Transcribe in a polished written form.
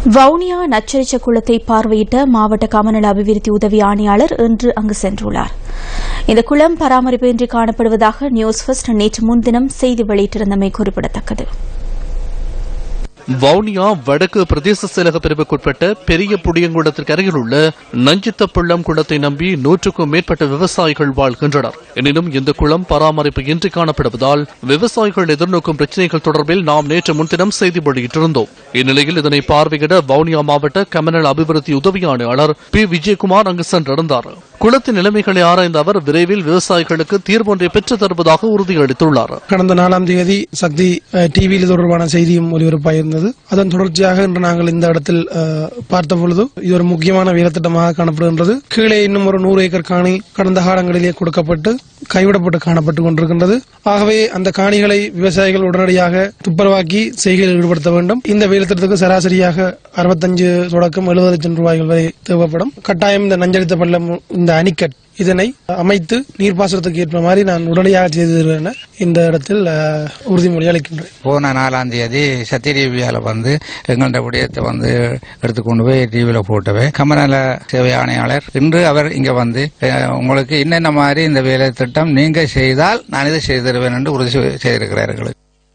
வவுனியா நச்சரிச்ச குளத்தை பார்வையிட்ட மாவட்ட கமநல அபிவிருத்தி உதவி ஆணையாளர் இன்று அங்கு சென்றுள்ளார். இந்த குளம் பராமரிப்பின்றி காணப்படுவதாக நியூஸ் ஃபர்ஸ்ட் நேற்று முன்தினம் செய்தி வெளியிட்டிருந்தமை குறிப்பிடத்தக்கது. வவுனியா வடக்கு பிரதேச செயலக பிரிவுக்குட்பட்ட பெரிய புடியங்குளத்திற்கு அருகில் உள்ள நஞ்சித்த பள்ளம் குளத்தை நம்பி 100க்கும் மேற்பட்ட விவசாயிகள் வாழ்கின்றனர். எனினும் இந்த குளம் பராமரிப்பு இன்றி காணப்படுவதால் விவசாயிகள் எதிர்நோக்கும் பிரச்சினைகள் தொடர்பில் நாம் நேற்று முன்தினம் செய்தி வெளியிட்டிருந்தோம். இந்நிலையில் இதனை பார்வையிட வவுனியா மாவட்ட கமநல அபிவிருத்தி உதவி ஆணையாளர் பி. விஜயகுமார் அங்கு சென்றிருந்தார். குளத்தின் நிலைமைகளை ஆராய்ந்த அவர் விரைவில் விவசாயிகளுக்கு தீர்வொன்றை பெற்றுத் தருவதாக உறுதியளித்துள்ளார். கடந்த 4ஆம் தேதி சக்தி டிவியில் தொடர்பான செய்தியும் ஒலிபரப்பாயிருந்தது. அதன் தொடர்ச்சியாக இன்று நாங்கள் இந்த இடத்தில் பார்த்தபொழுது இது ஒரு முக்கியமான வேலைத்திட்டமாக காணப்படுகின்றது. கீழே இன்னும் ஒரு 100 ஏக்கர் காணி கடந்த காலங்களிலே கொடுக்கப்பட்டு கைவிடப்பட்டு காணப்பட்டுக் கொண்டிருக்கின்றது. ஆகவே அந்த காணிகளை விவசாயிகள் உடனடியாக துப்புரவாக்கி செய்கையில் ஈடுபடுத்த வேண்டும். இந்த வேலைத்திட்டத்துக்கு சராசரியாக 65 தொடக்கம் 70 லட்சம் ரூபாய்கள் வரை தேவைப்படும். கட்டாயம் இந்த நஞ்சரித்த பள்ளம் இந்த அணைக்கட் இதனை அமைத்து நீர்ப்பாசனத்துக்கு ஏற்ப மாதிரி நான் உடனடியாக செய்து இந்த இடத்தில் உறுதிமொழி அளிக்கின்றேன். போன 4ஆம் தேதி சத்திய டிவியால எங்கள்ட விடயத்தை எடுத்துக்கொண்டு போய் டிவியில போட்டவே கமநல சேவை ஆணையாளர் இன்று அவர் இங்க உங்களுக்கு என்னென்ன மாதிரி இந்த வேலை திட்டம் நீங்க செய்தால் நான் இதை செய்து தருவேன் என்று உறுதி செய்திருக்கிறார்கள்.